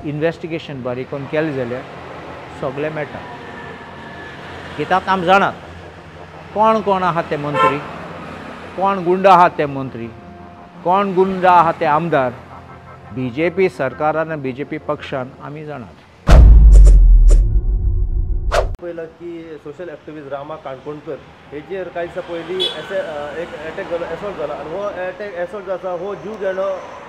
Investigation बरी करून केलें जाल्यार सगळें मेळटा. कित्याक आमी जाणात कोण कोण आहात ते मंत्री, कोण गुंड आहात ते मंत्री, कोण गुंड आहात ते आमदार. BJP सरकारान आनी BJP पक्षान आमी जाणात. पयला की सोशल एक्टिविस्ट रामा काणकोणकर हेजेर कांय दिसा पयलीं एक अटॅक जालो, एसॉल्ट जाला आनी हो एसॉल्ट जो आसा हो जीव घेणो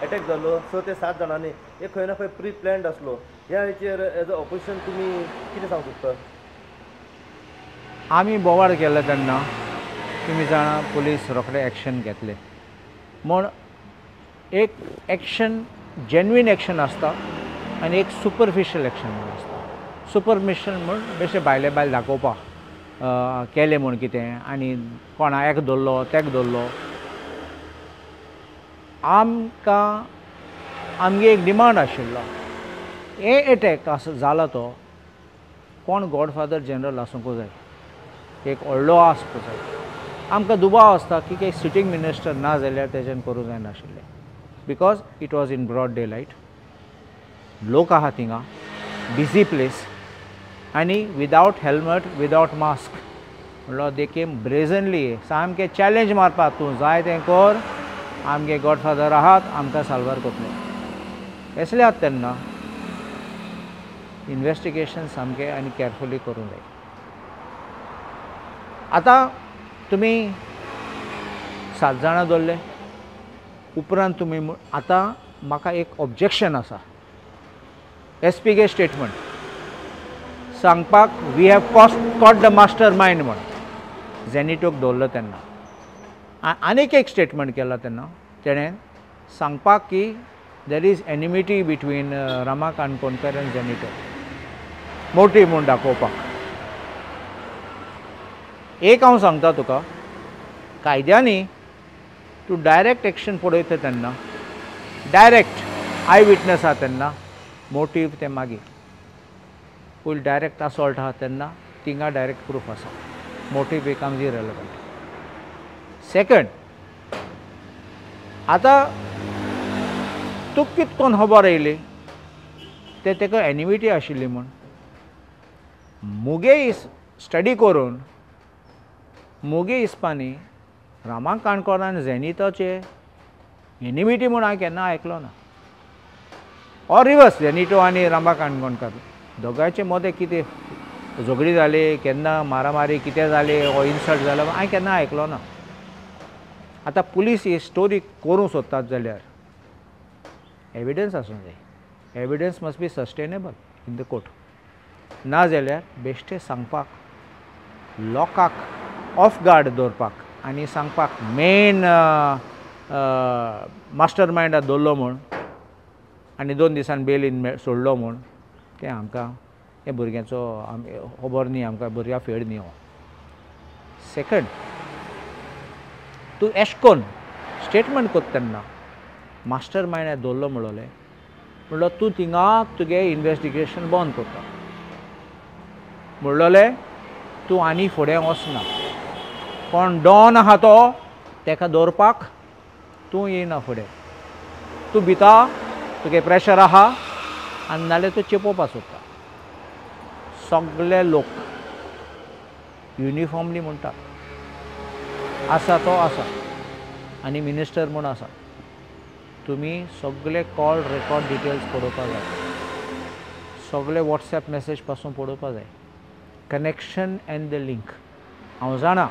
अटॅक जालो 6 ते 7 जाणांनी. एक खंय ना खंय प्री प्लॅन्ड आसलो. ह्या हेचेर एज अ ऑपोजिशन तुमी कितें सांगूंक सोदता? आमी बोवाळ केले तेन्ना तुमी जाणा पुलीस रोखडे एक्शन घेतले म्हूण एक एक्शन जेन्युइन एक्शन आसता आनी एक सुपरफिशियल एक्शन म्हूण आसता. सुपरफिशियल म्हूण बेश्टे भायले भायल दाखोवपाक केलें म्हूण कितें आनी कोणा एक धरलो तेक धरलो. आमकां आमगे एक डिमांड आशिल्लो हे अटॅक जाला तो कोण गॉडफादर जनरल आसूंक जाय, एक व्हडलो आसपाक जाय. आमकां दुबाव आसता की एक सिटींग मिनिस्टर ना जाल्यार तेजें करूं जायनाशिल्लें because it was in broad day light. लोक आहा थिंगा, बिजी प्लेस आनी विदावट हेल्मेट विदावट मास्क म्हणलो दे केम ब्रेझनली सामकें चॅलेंज मारपाक तूं जाय तें कर, आमगे गॉडफादर आहात आमकां साल्वार करतले. असले आहात तेन्ना इन्वेस्टिगेशन सामकें आनी केअरफुली करूंक जाय. आतां तुमी 7 जाणां धरले उपरांत तुमी आतां म्हाका एक ऑब्जेक्शन आसा. SPगे स्टेटमेंट सांगपाक we have caught the mastermind म्हूण झेनिटोक दवरलो तेन्ना आनीक एक स्टेटमेंट केला तेन्ना तेणें सांगपाक की there is enmity between Rama Kankonkar आनी झेनिटो मोटीव म्हूण दाखोवपाक. एक हांव सांगता तुका कायद्यांनी तूं डायरेक्ट एक्शन पळयता तेन्ना डायरेक्ट आय विटनस आहा तेन्ना मोटीव ते मागीर फूल डायरेक्ट असॉल्ट आहा तेन्ना थिंगा डायरेक्ट प्रूफ आसा. Motive becomes irrelevant. सेकंड आतां तुका कितें कोन्न खबर येयली ते तेका एनिमिटी आशिल्ली म्हूण मुगे स्टडी करून मुगे हिसपांनी रामा काणकोण आनी झेनिटोचे एनिमिटी म्हूण हांवें केन्ना आयकलो ना. ऑर रिवर्स झेनिटो आनी रामा काणकोणकर दोगांयचे मदें कितें झगडी जाली केन्ना मारामारी कितें जाली हो इन्सल्ट जालो हांवें केन्ना आयकलो ना. आतां पुलीस ही स्टोरी करूंक सोदतात जाल्यार एविडन्स आसूंक जाय. Evidence must be sustainable in the court. ना जाल्यार बेश्टे सांगपाक लोकांक ऑफ गार्ड दवरपाक आनी सांगपाक मेन मास्टर मायंडाक दवरलो म्हूण आनी 2 दिसान बेलीन सोडलो म्हूण तें आमकां हे भुरग्याचो खबर न्ही, आमकां भुरग्यां फेड न्ही हो. सेकंड तूं एशें कोन्न स्टेटमेंट करता तेन्ना मास्टर मायंडाक दवरलो म्हणलो तूं थिंगा तुगे इन्वेस्टिगेशन बंद करता म्हणलोलें तूं आनी फुडें वचना. कोण डॉन आहा तो तेका दवरपाक तूं येयना फुडें. तूं भिता तुगे प्रेशर आहा आनी नाल्यार तूं चेपोवपाक सोदता. सगळे लोक युनिफॉर्मली म्हणटात आसा तो आसा आनी मिनिस्टर म्हूण आसा. तुमी सगळे कॉल रेकॉर्ड डिटेल्स पळोवपाक जाय. सगळे वॉट्सॅप मेसेज पासून पळोवपाक जाय. कनेक्शन एंड द लिंक हांव जाणा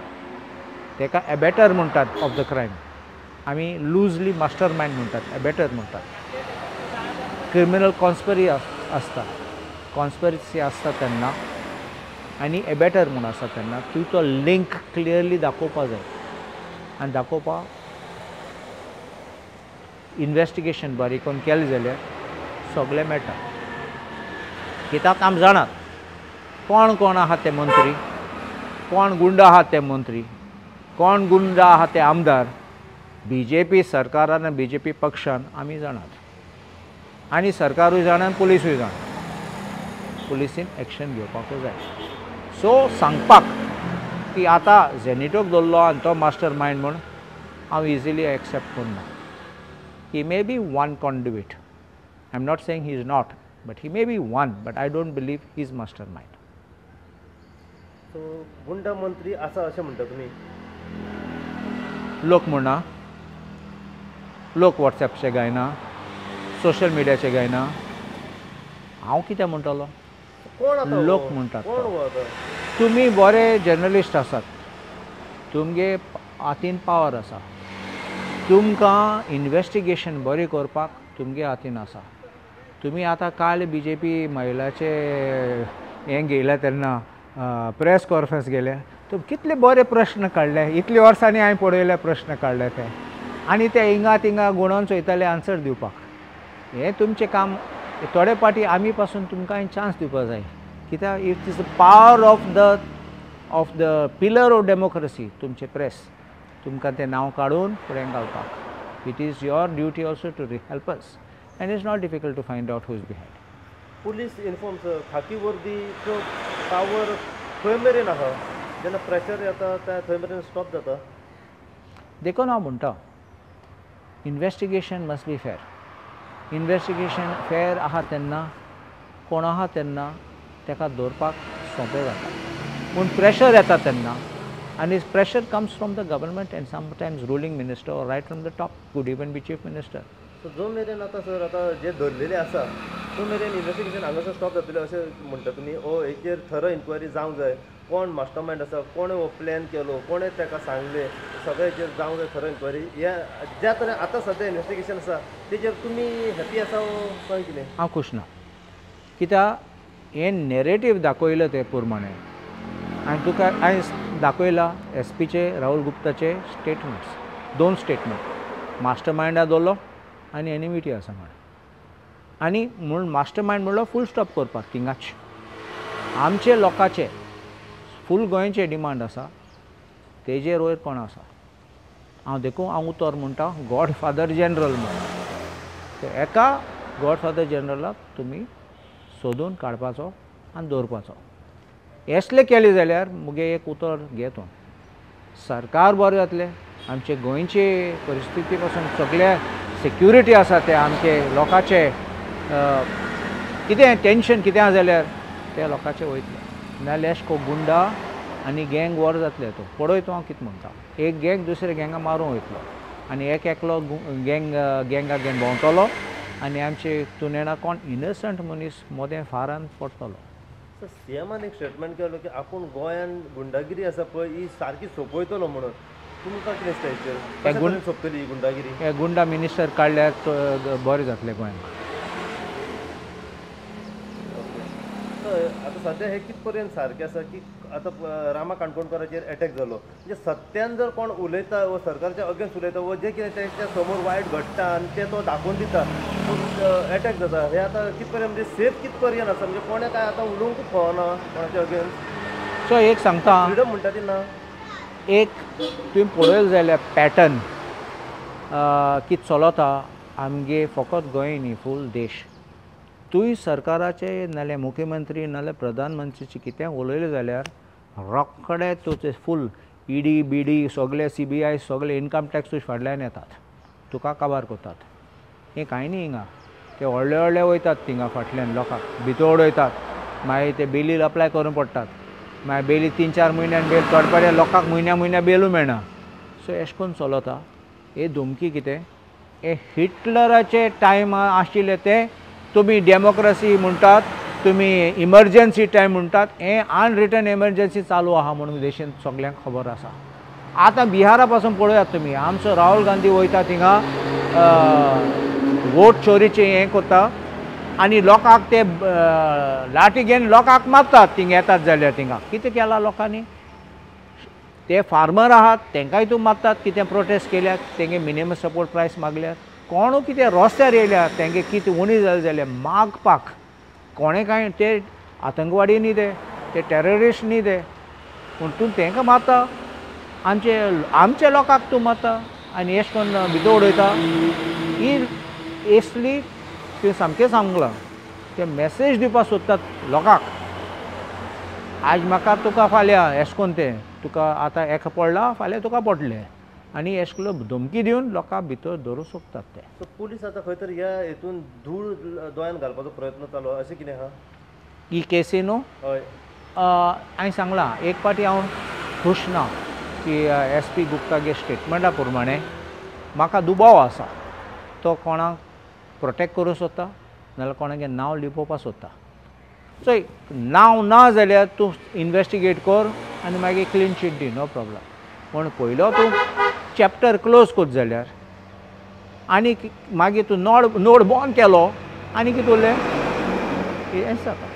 तेका एबेटर म्हणटात ऑफ द क्रायम. आमी लूजली मास्टर मायंड म्हणटात एबेटर म्हणटात. क्रिमिनल कॉन्स्परी आसता कॉन्स्परसी आसता तेन्ना आनी एबेटर म्हूण आसा तेन्ना तूं तो लिंक क्लियरली दाखोवपाक जाय आनी दाखोवपाक इन्वेस्टिगेशन बरी करून केलें जाल्यार सगळें मेळटा. कित्याक आमी जाणात कोण कोण आहात ते मंत्री, कोण गुंड आहात ते मंत्री, कोण गुंड आहात ते आमदार. BJP सरकारान आनी BJP पक्षान आमी जाणात आनी सरकारूय जाणा आनी पुलीसूय जाणा. पुलिसीन एक्शन घेवपाकूच जाय. सो सांगपाक की आतां झेनिटोक दवरलो आनी तो मास्टर मायंड म्हूण हांव इजिली एक्सेप्ट करना. He may be one conduit. I am not saying he is not. But he may be one, but I don't believe he is mastermind. So गुंड मंत्री आसा अशें म्हणटा तुमी? लोक म्हणना, लोक वॉट्सॅपचे गायना, सोशल मिडियाचे गायना, हांव कितें म्हणटलो? कोण आतां लोक हो? म्हणटात कोण तो. हो आतां? तुमी बरे जर्नलिस्ट आसात, तुमगे हातीन पावर आसा, तुमकां इन्वेस्टिगेशन बरी करपाक तुमगे हातीन आसा. तुमी आतां काल BJP महिलाचे हें गेल्या तेन्ना प्रेस कॉन्फरन्स गेले, तुम कितले बरे प्रश्न काडले, इतले वर्सांनी हांवें पळयले प्रश्न काडले ते, आनी ते हिंगा तिंगा गुणोवन चोयताले आन्सर दिवपाक. हें तुमचें काम. थोडे पाटी आमी पासून तुमकां चान्स दिवपाक जाय, कित्याक it is the power of the pillar of democracy. तुमचे प्रेस तुमकां तें नांव काडून फुडें घालपाक. It is your duty also to help us, and it's not difficult to find out who is behind. Police uniforms खाकी वर्दीचो पावर खंय मेरेन आसा? जेन्ना प्रेशर येता थंय मेरेन स्टॉप जाता? देखून हांव म्हणटा, इन्वेस्टिगेशन मस्ट बी फेर. इन्वेस्टिगेशन फेर आहा तेन्ना, कोण आहा तेन्ना ताका दवरपाक सोंपें जाता. पूण प्रेशर येता तेन्ना, आनी pressure comes from the government and sometimes ruling minister or right from the top, could even be chief minister. So जो मेरेन आतां सर आतां जे धरलेले आसा तो मेरेन इन्वेस्टिगेशन हांगासर स्टॉप जातलें अशें म्हणटा तुमी? ओ हेचेर थरो इन्क्वायरी जावंक जाय, कोण मास्टर मायंड आसा, कोणें हो प्लॅन केलो, कोणें ताका सांगलें, सगळें हेचेर जावंक जाय थरो इन्क्वायरी. ह्या ज्या तरेन आतां सद्या इन्वेस्टिगेशन आसा तेचेर तुमी हॅपी आसा काय कितें? हांव खूश ना, कित्याक हें नॅरेटीव दाखयलो ते प्रमाणे. आनी तुका हांवें दाखयला SP चे राहुल गुप्ताचे स्टेटमेंट्स, 2 स्टेटमेंट, मास्टर मायंडा दवरलो आनी एनिमिटी आसा म्हणून. आनी म्हूण मास्टर मायंड म्हणलो फूल स्टॉप करपाक थिंगाच. आमचे लोकांचे फूल गोंयचे डिमांड आसा, तेजेर वयर कोण आसा? हांव उतर म्हणटा गॉडफादर जनरल म्हणून. तर एका गॉडफादर जनरलाक तुमी सोदून काडपाचो आनी दवरपाचो. हेसलें केलें जाल्यार मुगे एक उतर घे तूं, सरकार बरें जातलें, आमचे गोंयचे परिस्थिती पासून सगळे सेक्युरिटी आसा ते आमचे लोकांचे कितें टेंशन कितें जाल्यार ते लोकांचे वयतले. नाल्यार एशको गुंडा आनी गँग वॉर जातले. तो पळय तूं हांव कितें म्हणटा, एक गँग दुसरे गँगा मारूंक वयतलो आनी एकलो गँगा भोंवतलो आनी आमचे तुनेणा कोण इनसंट मनीस मोदें फारान पडटलो. सीएमान एक स्टेटमेंट केलो की आपूण गोंयान गुंडागिरी आसा पळय ही सारकी सोंपयतलो म्हणून. तुमकां कितें दिसता हेचेर सोंपतली ही गुंडागिरी? हे गुंडा मिनिस्टर काडल्यार बरें जातलें गोंयान. आतां सद्या हे कित पर्यंत सारकें आसा की आतां रामा काणकोणकाराचेर एटॅक जालो, म्हणजे सत्यान जर कोण उलयता व सरकारच्या अगेन्स्ट उलयता व जे कितें तेच्या समोर वायट घडटा आनी ते तो दाखोवन दिता, एटॅक जाता, हे आतां कित पर्यंत म्हणजे सेफ कित पर्यंत आसा? म्हणजे कोणें काय आतां उलोवंकूच फावना कोणाच्या अगेन्स्ट. सो एक सांगता, फ्रिडम म्हणटा ती ना. एक तुवें पळयलें जाल्यार पॅटर्न कितें चलता आमगे फकत गोंय न्ही, फूल देश. तुवें सरकाराचे नाल्यार मुख्यमंत्री नाल्यार प्रधानमंत्रीचे कितें उलयलें जाल्यार रोखडे तुजे फूल ED BD सगळे CBI सगळे इन्कम टॅक्स फाटल्यान येतात, तुका काबार करतात. हें कांय न्ही हिंगा. ते व्हडले व्हडले वयतात थिंगा फाटल्यान लोकांक भितर उडयतात, मागीर ते बेलील अप्लाय करून पडटात, मागीर बेली 3-4 म्हयन्यान बेल थोडे लोकांक म्हयन्या बेलू मेळना. सो अशें करून चलता. हे धमकी कितें? हे हिटलराचे टायम आशिल्ले ते तुमी डेमोक्रेसी म्हणटात, तुमी इमर्जन्सी टायम म्हणटात. हें अनरिटन इमर्जन्सी चालू आहा म्हणून देशांत सगल्यांक खबर आसा. आतां बिहारा पासून पळयात तुमी, आमचो राहुल गांधी वयता थिंगा वोट चोरीचें हें करता आनी लोकांक ते लाठी घेवन लोकांक मारतात थिंगा येतात जाल्यार. थिंगा कितें केलां लोकांनी? ते फार्मर आहात तांकांय तूं मारतात कितें प्रोटेस्ट केल्यार, तेंगे मिनिमम सपोर्ट प्रायस मागल्यार. कोण कितें रस्त्यार येयल्यार तेंगे कितें उणी जालें जाल्यार मागपाक कोणें कांय, ते आतंकवादी न्ही, ते टेररिस्ट न्ही ते, पूण तूं तांकां मारता, आमचे लोकांक तूं मारता आनी अशें करून भितर उडयता. ही असली तुवें सामकें सांगलां, ते मॅसेज दिवपाक सोदतात लोकांक. आज म्हाका तुका फाल्यां अशें करून तें तुका आतां एका पडला फाल्यां तुका पडलें. आनी एशकुलो धमकी दिवन लोकांक भितर दवरूं सोदतात ते. सो पुलीस आतां खंय तरी ह्या हेतून धूळ दोळ्यान घालपाचो प्रयत्न चालू आहा, अशें कितें आहा? ही केसी न्हू हय. हांवें सांगलां एक पाटी हांव खूश ना की SP गुप्तागे स्टेटमेंटा प्रमाणे म्हाका दुबाव आसा तो कोणाक प्रोटेक्ट करूं सोदता नाजाल्यार कोणागे नांव लिपोवपाक सोदता. सो नांव ना जाल्यार तूं इन्वेस्टिगेट कर आनी मागीर क्लीन शीट दी, नो प्रॉब्लम. पूण पयलो तूं चॅप्टर क्लोज कर जाल्यार आनी मागीर तूं नोड बंद केलो आनी कितें उरलें हें जाता.